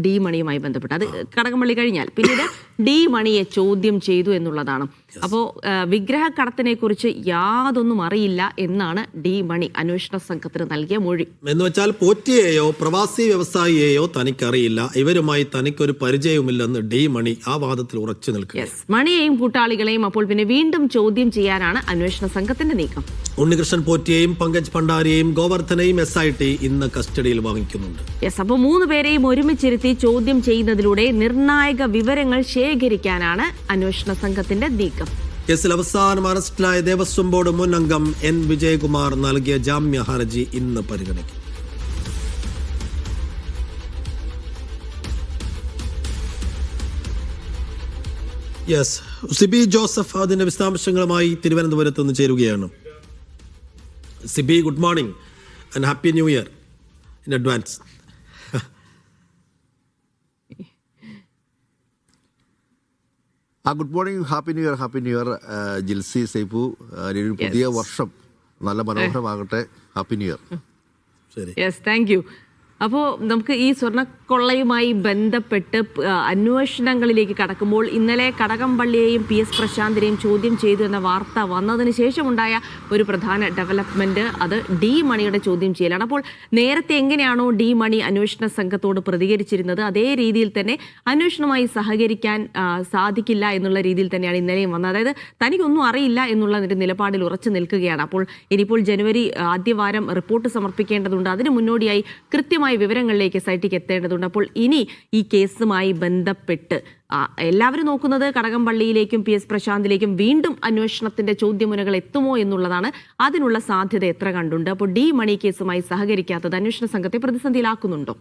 D മണിയുമായി ബന്ധപ്പെട്ട് അത് കടകംപള്ളി കഴിഞ്ഞാൽ പിന്നീട് ഡി മണിയെ ചോദ്യം ചെയ്തു എന്നുള്ളതാണ്. അപ്പോൾ വിഗ്രഹ കടത്തിനെ കുറിച്ച് യാതൊന്നും അറിയില്ല എന്നാണ് ഡി മണി അന്വേഷണ സംഘത്തിന് നൽകിയ മൊഴി. എന്ന് വെച്ചാൽ പോറ്റിയെയോ പ്രവാസി വ്യവസായിയെയോ തനിക്കറിയില്ല, ഇവരുമായി തനിക്കൊരു പരിചയവുമില്ലെന്ന് ഡി മണി ആ വാദത്തിൽ ഉറച്ചു നിൽക്കുന്നു. മണിയെയും കൂട്ടാളികളെയും അപ്പോൾ പിന്നെ വീണ്ടും ചോദ്യം ചെയ്യാനാണ് അന്വേഷണ സംഘത്തിന്റെ നീക്കം. ഉണ്ണികൃഷ്ണൻ പോറ്റിയെയും പങ്കജ് ഭണ്ഡാരിയെയും ഗോവർദ്ധനെയും SIT ഇന്ന് കസ്റ്റഡിയിൽ വാങ്ങിക്കുന്നുണ്ട്. അപ്പോൾ 3 പേരെയും ഒരുമിച്ചിരുത്തി ചോദ്യം ചെയ്യുന്നതിലൂടെ നിർണായക വിവരങ്ങൾ ശേഖരിക്കാനാണ് അന്വേഷണ സംഘത്തിന്റെ നീക്കം. കേസിൽ അവസാനം അറസ്റ്റിലായ ദേവസ്വം ബോർഡ് മുൻ അംഗം N വിജയകുമാർ നൽകിയ ജാമ്യ ഹർജി ഇന്ന് പരിഗണിക്കും. സിബി ജോസഫ് അതിന്റെ വിശദാംശങ്ങളുമായി തിരുവനന്തപുരത്ത് നിന്ന് ചേരുകയാണ്. Sibi, good morning and happy new year in advance. Good morning, happy new year Jilsy, Saifu. ഒരു പുതിയ വർഷം നല്ല മനോഹരമാകട്ടെ. Happy new year. ശരി, താങ്ക് യു. അപ്പോൾ നമുക്ക് ഈ സ്വർണ്ണക്കൊള്ളയുമായി ബന്ധപ്പെട്ട് അന്വേഷണങ്ങളിലേക്ക് കടക്കുമ്പോൾ ഇന്നലെ കടകംപള്ളിയെയും PS പ്രശാന്തിനെയും ചോദ്യം ചെയ്തു എന്ന വാർത്ത വന്നതിന് ശേഷമുണ്ടായ ഒരു പ്രധാന ഡെവലപ്മെന്റ് അത് ഡി മണിയുടെ ചോദ്യം ചെയ്യലാണ്. അപ്പോൾ നേരത്തെ എങ്ങനെയാണോ ഡി മണി അന്വേഷണ സംഘത്തോട് പ്രതികരിച്ചിരുന്നത് അതേ രീതിയിൽ തന്നെ അന്വേഷണവുമായി സഹകരിക്കാൻ സാധിക്കില്ല എന്നുള്ള രീതിയിൽ തന്നെയാണ് ഇന്നലെയും വന്നത്. അതായത് തനിക്കൊന്നും അറിയില്ല എന്നുള്ളതിന്റെ നിലപാടിൽ ഉറച്ചു നിൽക്കുകയാണ്. അപ്പോൾ ഇനിയിപ്പോൾ ജനുവരി ആദ്യവാരം റിപ്പോർട്ട് സമർപ്പിക്കേണ്ടതുണ്ട്. അതിന് മുന്നോടിയായി കൃത്യമായി വിവരങ്ങളിലേക്ക് SITക്ക് എത്തേണ്ടതുണ്ട്. അപ്പോൾ ഇനി ഈ കേസുമായി ബന്ധപ്പെട്ട് എല്ലാവരും നോക്കുന്നത് കടകംപള്ളിയിലേക്കും PS പ്രശാന്തിലേക്കും വീണ്ടും അന്വേഷണത്തിന്റെ ചോദ്യമുനകൾ എത്തുമോ എന്നുള്ളതാണ്. അതിനുള്ള സാധ്യത എത്ര കണ്ടുണ്ട്? അപ്പോൾ ഡി മണി കേസുമായി സഹകരിക്കാത്തത് അന്വേഷണ സംഘത്തെ പ്രതിസന്ധിയിലാക്കുന്നുണ്ടോ?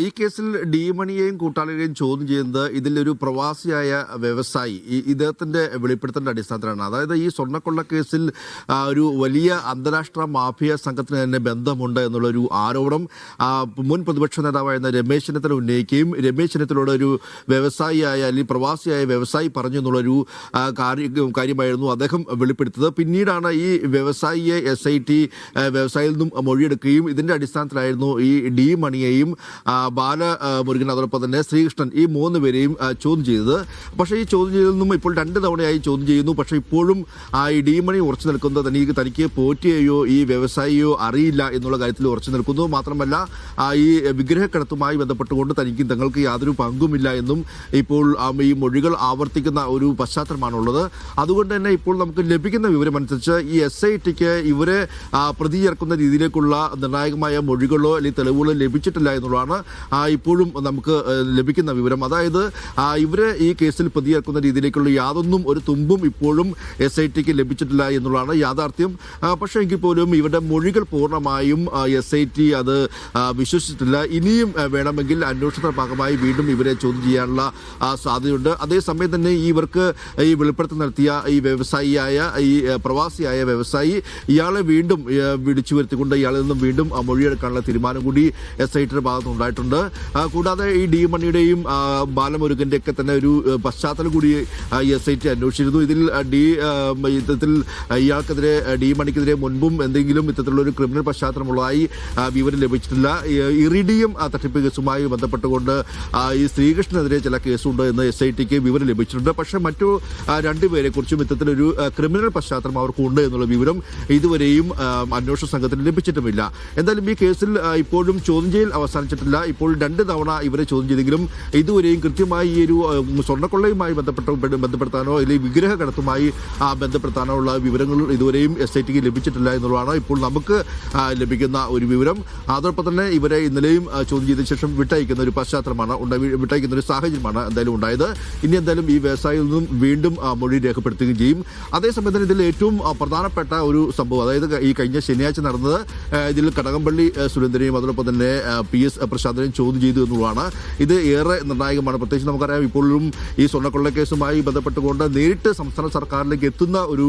ഈ കേസിൽ ഡി മണിയെയും കൂട്ടാളികളെയും ചോദ്യം ചെയ്യുന്നത് ഇതിലൊരു പ്രവാസിയായ വ്യവസായി ഇദ്ദേഹത്തിന്റെ വെളിപ്പെടുത്തലിന്റെ അടിസ്ഥാനത്തിലാണ്. അതായത് ഈ സ്വർണ്ണക്കൊള്ള കേസിൽ ഒരു വലിയ അന്താരാഷ്ട്ര മാഫിയ സംഘത്തിന് തന്നെ ബന്ധമുണ്ട് എന്നുള്ളൊരു ആരോപണം മുൻ പ്രതിപക്ഷ നേതാവായിരുന്ന രമേശ് ചെന്നിത്തല ഉന്നയിക്കുകയും രമേശ് ചെന്നിത്തലയോട് ഒരു വ്യവസായിയായ അല്ലെങ്കിൽ പ്രവാസിയായ വ്യവസായി പറഞ്ഞു എന്നുള്ളൊരു കാര്യമായിരുന്നു അദ്ദേഹം വെളിപ്പെടുത്തിയത്. പിന്നീടാണ് ഈ വ്യവസായിയെ SIT വ്യവസായിയിൽ നിന്നും മൊഴിയെടുക്കുകയും ഇതിന്റെ അടിസ്ഥാനത്തിലായിരുന്നു ഈ ഡി മണിയെയും ബാലമുരുകൻ അതോടൊപ്പം തന്നെ ശ്രീകൃഷ്ണൻ ഈ 3 പേരെയും ചോദ്യം ചെയ്തത്. പക്ഷേ ഈ ചോദ്യം ചെയ്തതിൽ നിന്നും ഇപ്പോൾ 2 തവണയായി ചോദ്യം ചെയ്യുന്നു. പക്ഷേ ഇപ്പോഴും ഈ ഡി മണി ഉറച്ചു നിൽക്കുന്നത് തനിക്ക് പോറ്റിയെയോ ഈ വ്യവസായിയോ അറിയില്ല എന്നുള്ള കാര്യത്തിൽ ഉറച്ചു നിൽക്കുന്നു. മാത്രമല്ല ഈ വിഗ്രഹക്കടത്തുമായി ബന്ധപ്പെട്ടുകൊണ്ട് തങ്ങൾക്ക് യാതൊരു പങ്കുമില്ല എന്നും ഇപ്പോൾ ഈ മൊഴികൾ ആവർത്തിക്കുന്ന ഒരു പശ്ചാത്തലമാണുള്ളത്. അതുകൊണ്ട് തന്നെ ഇപ്പോൾ നമുക്ക് ലഭിക്കുന്ന വിവരമനുസരിച്ച് ഈ SITക്ക് ഇവരെ പ്രതി ചേർക്കുന്ന രീതിയിലേക്കുള്ള നിർണായകമായ മൊഴികളോ അല്ലെങ്കിൽ തെളിവുകളോ ലഭിച്ചിട്ടില്ല എന്നുള്ളതാണ് ഇപ്പോഴും നമുക്ക് ലഭിക്കുന്ന വിവരം. അതായത് ഇവരെ ഈ കേസിൽ പ്രതിയേർക്കുന്ന രീതിയിലേക്കുള്ള യാതൊന്നും ഒരു തുമ്പും ഇപ്പോഴും SITക്ക് ലഭിച്ചിട്ടില്ല എന്നുള്ളതാണ് യാഥാർത്ഥ്യം. പക്ഷേ എങ്കിൽ പോലും ഇവരുടെ മൊഴികൾ പൂർണ്ണമായും SIT അത് വിശ്വസിച്ചിട്ടില്ല. ഇനിയും വേണമെങ്കിൽ അന്വേഷണത്തിന്റെ ഭാഗമായി വീണ്ടും ഇവരെ ചോദ്യം ചെയ്യാനുള്ള സാധ്യതയുണ്ട്. അതേസമയം തന്നെ ഇവർക്ക് ഈ വെളിപ്പെടുത്തൽ നടത്തിയ ഈ വ്യവസായിയായ ഈ പ്രവാസിയായ വ്യവസായി ഇയാളെ വീണ്ടും വിളിച്ചു വരുത്തിക്കൊണ്ട് ഇയാളിൽ നിന്നും വീണ്ടും മൊഴിയെടുക്കാനുള്ള തീരുമാനം കൂടി SITയുടെ ഭാഗത്തുനിന്നുണ്ടായിട്ടുണ്ട്. കൂടാതെ ഈ ഡി മണിയുടെയും ബാലമുരുകന്റെ ഒക്കെ തന്നെ ഒരു പശ്ചാത്തലം കൂടി SIT അന്വേഷിച്ചിരുന്നു. ഇത്തരത്തിൽ ഇയാൾക്കെതിരെ ഡി മണിക്കെതിരെ മുൻപും എന്തെങ്കിലും ഇത്തരത്തിലുള്ള ഒരു ക്രിമിനൽ പശ്ചാത്തലമുള്ളതായി വിവരം ലഭിച്ചിട്ടില്ല. ഇറിഡിയം തട്ടിപ്പ് കേസുമായി ബന്ധപ്പെട്ടുകൊണ്ട് ഈ ശ്രീകൃഷ്ണനെതിരെ ചില കേസുണ്ട് എന്ന് SITക്ക് വിവരം ലഭിച്ചിട്ടുണ്ട്. പക്ഷേ മറ്റു 2 പേരെ കുറിച്ചും ഇത്തരത്തിലൊരു ക്രിമിനൽ പശ്ചാത്തലം അവർക്കുണ്ട് എന്നുള്ള വിവരം ഇതുവരെയും അന്വേഷണ സംഘത്തിന് ലഭിച്ചിട്ടുമില്ല. എന്തായാലും ഈ കേസിൽ ഇപ്പോഴും ചോദ്യം ചെയ്യൽ അവസാനിച്ചിട്ടില്ല. ഇപ്പോൾ 2 തവണ ഇവരെ ചോദ്യം ചെയ്തെങ്കിലും ഇതുവരെയും കൃത്യമായി ഈ ഒരു സ്വർണ്ണക്കൊള്ളയുമായി ബന്ധപ്പെടുത്താനോ അല്ലെങ്കിൽ വിഗ്രഹ കടത്തുമായി ബന്ധപ്പെടുത്താനോ ഉള്ള വിവരങ്ങൾ ഇതുവരെയും SITക്ക് ലഭിച്ചിട്ടില്ല എന്നുള്ളതാണ് ഇപ്പോൾ നമുക്ക് ലഭിക്കുന്ന ഒരു വിവരം. അതോടൊപ്പം തന്നെ ഇവരെ ഇന്നലെയും ചോദ്യം ചെയ്ത ശേഷം വിട്ടയക്കുന്ന ഒരു പശ്ചാത്തലമാണ് വിട്ടയക്കുന്ന ഒരു സാഹചര്യമാണ് എന്തായാലും ഉണ്ടായത്. ഇനി എന്തായാലും ഈ വ്യവസായിയിൽ നിന്നും വീണ്ടും മൊഴി രേഖപ്പെടുത്തുകയും ചെയ്യും. അതേസമയം തന്നെ ഇതിൽ ഏറ്റവും പ്രധാനപ്പെട്ട ഒരു സംഭവം, അതായത് ഈ കഴിഞ്ഞ ശനിയാഴ്ച നടന്നത് ഇതിൽ കടകംപള്ളി സുരേന്ദ്രനെയും അതോടൊപ്പം തന്നെ PS പ്രശാന്തിനെയും ചോദ്യം ചെയ്തു എന്നുള്ളതാണ്. ഇത് ഏറെ നിർണായകമാണ്. പ്രത്യേകിച്ച് നമുക്കറിയാം ഇപ്പോഴും ഈ സ്വർണ്ണക്കൊള്ള കേസുമായി ബന്ധപ്പെട്ടുകൊണ്ട് നേരിട്ട് സംസ്ഥാന സർക്കാരിലേക്ക് എത്തുന്ന ഒരു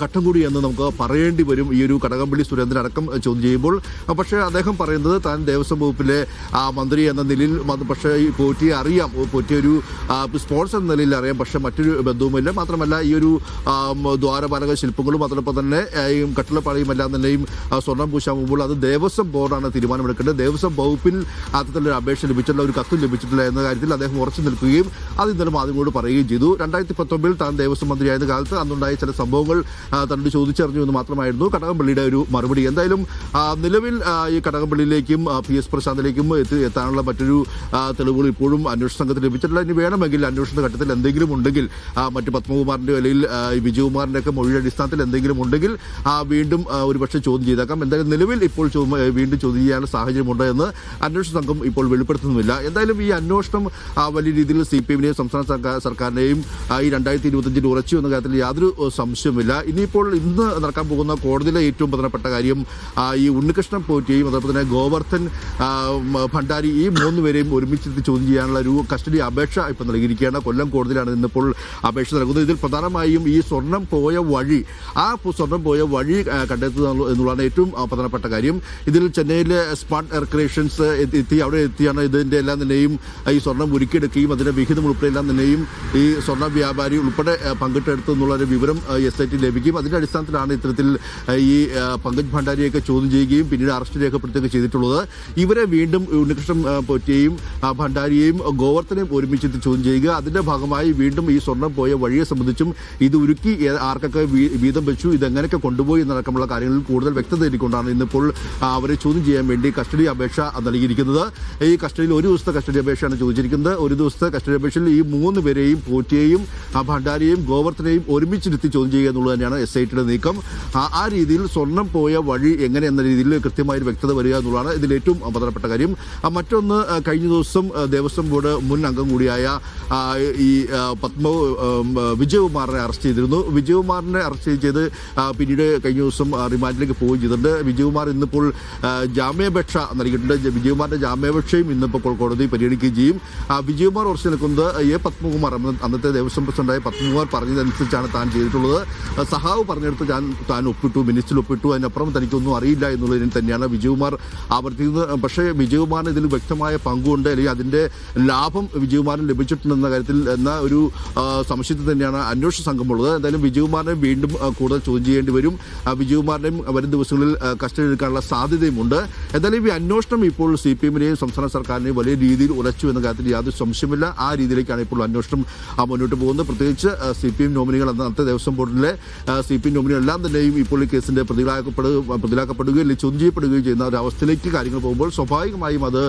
ഘട്ടം കൂടിയെന്ന് നമുക്ക് പറയേണ്ടി വരും ഈ ഒരു കടകംപള്ളി സുരേന്ദ്രൻ അടക്കം ചോദ്യം ചെയ്യുമ്പോൾ. പക്ഷേ അദ്ദേഹം പറയുന്നത് താൻ ദേവസ്വം വകുപ്പിലെ മന്ത്രി എന്ന നിലയിൽ, പക്ഷേ ഈ പോറ്റിയെ അറിയാം, പോറ്റിയെ ഒരു സ്പോൺസർ എന്ന നിലയിൽ അറിയാം, പക്ഷേ മറ്റൊരു ബന്ധവുമില്ല. മാത്രമല്ല ഈ ഒരു ദ്വാരപാലക ശില്പങ്ങളും അതോടൊപ്പം തന്നെ ഈ കട്ടിളപ്പാളിയും എല്ലാം തന്നെയും സ്വർണ്ണം പൂശാൻ പോകുമ്പോൾ അത് ദേവസ്വം ബോർഡാണ് തീരുമാനമെടുക്കേണ്ടത്. ദേവസ്വം വകുപ്പിൽ അത്തരത്തിലൊരു അപേക്ഷ ലഭിച്ചിട്ടില്ല, ഒരു കത്തും ലഭിച്ചിട്ടില്ല എന്ന കാര്യത്തിൽ അദ്ദേഹം ഉറച്ചു നിൽക്കുകയും അത് ഇന്നലെ മാധ്യമങ്ങളോട് പറയുകയും ചെയ്തു. 2019 താൻ ദേവസ്വം മന്ത്രിയായിരുന്ന കാലത്ത് അന്നുണ്ടായ ചില സംഭവങ്ങൾ തന്നോട് ചോദിച്ചറിഞ്ഞു എന്ന് മാത്രമായിരുന്നു കടകംപള്ളിയുടെ ഒരു മറുപടി. എന്തായാലും നിലവിൽ ഈ കടകംപള്ളിയിലേക്കും PS പ്രശാന്തിലേക്കും എത്താനുള്ള മറ്റൊരു തെളിവുകൾ ഇപ്പോഴും അന്വേഷണ സംഘത്തിന് ലഭിച്ചിട്ടില്ല. ഇനി വേണമെങ്കിൽ അന്വേഷണ ഘട്ടത്തിൽ എന്തെങ്കിലും ഉണ്ടെങ്കിൽ മറ്റ് പത്മകുമാറിന്റെ അല്ലെങ്കിൽ വിജയകുമാറിന്റെ ഒക്കെ മൊഴിയുടെ അടിസ്ഥാനത്തിൽ എന്തെങ്കിലും ഉണ്ടെങ്കിൽ വീണ്ടും ഒരുപക്ഷെ ചോദ്യം ചെയ്തേക്കാം. എന്തായാലും നിലവിൽ ഇപ്പോൾ വീണ്ടും ചോദ്യം ചെയ്യാനുള്ള സാഹചര്യമുണ്ട് എന്ന് അന്വേഷണ സംഘം ഇപ്പോൾ വെളിപ്പെടുത്തുന്നുമില്ല. എന്തായാലും ഈ അന്വേഷണം വലിയ രീതിയിൽ CPM-നെയും സംസ്ഥാന സർക്കാരിനെയും ഈ 2025 ഉറച്ചു എന്ന കാര്യത്തിൽ യാതൊരു സംശയവുമില്ല. ഇനിയിപ്പോൾ ഇന്ന് നടക്കാൻ പോകുന്ന കോടതിയിലെ ഏറ്റവും പ്രധാനപ്പെട്ട കാര്യം ഈ ഉണ്ണികൃഷ്ണൻ പോറ്റിയെയും അതോടൊപ്പം തന്നെ ഗോവർദ്ധൻ ഭണ്ഡാരി ഈ 3 പേരെയും ഒരുമിച്ചിട്ട് ചോദ്യം ചെയ്യാനുള്ള ഒരു കസ്റ്റഡി അപേക്ഷ ഇപ്പോൾ നൽകിയിരിക്കുകയാണ്. കൊല്ലം കോടതിയിലാണ് ഇന്നിപ്പോൾ അപേക്ഷ നൽകുന്നത്. ഇതിൽ പ്രധാനമായും ഈ സ്വർണം പോയ വഴി കണ്ടെത്തുക എന്നുള്ളതാണ് ഏറ്റവും പ്രധാനപ്പെട്ട കാര്യം. ഇതിൽ ചെന്നൈയിലെ സ്മാർട്ട് എയർ ക്രിയേഷൻസ് അവിടെ എത്തിയാണ് ഇതിൻ്റെ എല്ലാം തന്നെയും ഈ സ്വർണം ഉരുക്കിയെടുക്കുകയും അതിൻ്റെ വിഹിതം ഉൾപ്പെടെ എല്ലാം തന്നെയും ഈ സ്വർണ്ണ വ്യാപാരി ഉൾപ്പെടെ പങ്കിട്ടെടുത്തു എന്നുള്ളൊരു വിവരം SIT ലഭിക്കും. അതിൻ്റെ അടിസ്ഥാനത്തിലാണ് ഇത്തരത്തിൽ ഈ പങ്കജ് ഭണ്ഡാരിയൊക്കെ ചോദ്യം ചെയ്യുകയും പിന്നീട് അറസ്റ്റ് രേഖപ്പെടുത്തുകയും ചെയ്തിട്ടുള്ളത്. ഇവരെ വീണ്ടും ഉണ്ണികൃഷ്ണൻ പോറ്റിയെയും ഭണ്ഡാരിയെയും ഗോവർദ്ധനെയും ഒരുമിച്ച് ചോദ്യം ചെയ്യുക. അതിൻ്റെ ഭാഗമായി വീണ്ടും ഈ സ്വർണം പോയ വഴിയെ സംബന്ധിച്ചും ഇത് ഉരുക്കി ആർക്കൊക്കെ വീതം വെച്ചു, ഇതെങ്ങനെയൊക്കെ കൊണ്ടുപോയി എന്നടക്കമുള്ള കാര്യങ്ങളിൽ കൂടുതൽ വ്യക്തത നൽകിക്കൊണ്ടാണ് ഇന്നിപ്പോൾ അവരെ ചോദ്യം ചെയ്യാൻ വേണ്ടി കസ്റ്റഡി അപേക്ഷ നൽകിയിരിക്കുന്നത്. ഈ കസ്റ്റഡിയിൽ ഒരു ദിവസത്തെ കസ്റ്റഡി അപേക്ഷയാണ് ചോദിച്ചിരിക്കുന്നത്. ഒരു ദിവസത്തെ കസ്റ്റഡി അപേക്ഷയിൽ ഈ 3 പേരെയും പോറ്റിയെയും ഭണ്ഡാരിയെയും ഗോവർദ്ധനെയും ഒരുമിച്ചിരുത്തി ചോദ്യം ചെയ്യുക എന്നുള്ളത് തന്നെയാണ് SITയുടെ നീക്കം. ആ രീതിയിൽ സ്വർണം പോയ വഴി എങ്ങനെ എന്ന രീതിയിൽ കൃത്യമായ ഒരു വ്യക്തത വരിക എന്നുള്ളതാണ് ഇതിൽ ഏറ്റവും പ്രധാനപ്പെട്ട കാര്യം. മറ്റൊന്ന്, കഴിഞ്ഞ ദിവസം ദേവസ്വം ബോർഡ് മുൻ അംഗം കൂടിയായ ഈ വിജയകുമാറിനെ അറസ്റ്റ് ചെയ്തിരുന്നു. വിജയകുമാറിനെ അറസ്റ്റ് ചെയ്ത് പിന്നീട് കഴിഞ്ഞ ദിവസം റിമാൻഡിലേക്ക് പോവുകയും ചെയ്തിട്ടുണ്ട്. വിജയകുമാർ ഇന്നിപ്പോൾ ജാമ്യാപേക്ഷ നൽകിയിട്ടുണ്ട്. വിജയകുമാറിന്റെ ജാമ്യാപേക്ഷയും ഇന്നിപ്പോൾ കോടതി പരിഗണിക്കുകയും ചെയ്യും. വിജയകുമാർ ഉറച്ചു നിൽക്കുന്നത് പത്മകുമാർ, അന്നത്തെ ദേവസ്വം പ്രസിഡന്റായ പത്മകുമാർ പറഞ്ഞതനുസരിച്ചാണ് താൻ ചെയ്തിട്ടുള്ളത്. സഹാവ് പറഞ്ഞെടുത്ത് താൻ ഒപ്പിട്ടു, മിനിസ്റ്റിൽ ഒപ്പിട്ടു, അതിനപ്പുറം തനിക്കൊന്നും അറിയില്ല എന്നുള്ളതിന് തന്നെയാണ് വിജയകുമാർ ആവർത്തിക്കുന്നത്. പക്ഷേ വിജയകുമാറിന് ഇതിൽ വ്യക്തമായ പങ്കുണ്ട്, അല്ലെങ്കിൽ അതിന്റെ ലാഭം വിജയകുമാറിന് ലഭിച്ചിട്ടുണ്ടെന്ന കാര്യത്തിൽ എന്ന ഒരു സംശയത്തിൽ തന്നെയാണ് അന്വേഷണ സംഘമുള്ളത്. എന്തായാലും വിജയകുമാറിനെ വീണ്ടും കൂടുതൽ ചോദ്യം ചെയ്യേണ്ടി വരും. വിജയകുമാറിനെയും വരും ദിവസങ്ങളിൽ കസ്റ്റഡി എടുക്കാനുള്ള സാധ്യതയുമുണ്ട്. എന്തായാലും ഈ അന്വേഷണം ഇപ്പോൾ CPM-നെയും സംസ്ഥാന സർക്കാരിനെയും വലിയ രീതിയിൽ ഉറച്ചു എന്ന കാര്യത്തിൽ യാതൊരു സംശയമില്ല. ആ രീതിയിലേക്കാണ് ഇപ്പോൾ അന്വേഷണം മുന്നോട്ട് പോകുന്നത്. പ്രത്യേകിച്ച് CPM നോമിനികൾ അന്നത്തെ ദേവസ്വം ബോർഡിലെ CPM നോമിനികളെല്ലാം തന്നെയും ഇപ്പോൾ ഈ കേസിന്റെ പ്രതികളാക്കപ്പെടുകയും അല്ലെങ്കിൽ ചോദ്യം ചെയ്യപ്പെടുകയും ചെയ്യുന്ന ഒരു അവസ്ഥയിലേക്ക് കാര്യങ്ങൾ പോകുമ്പോൾ സ്വാഭാവികമായും അത്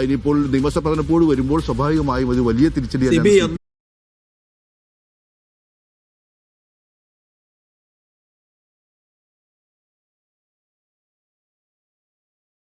ഇനിയിപ്പോൾ നിയമസഭ തെരഞ്ഞെടുപ്പോട് വരുമ്പോൾ സ്വാഭാവികമായും അത് വലിയ തിരിച്ചടി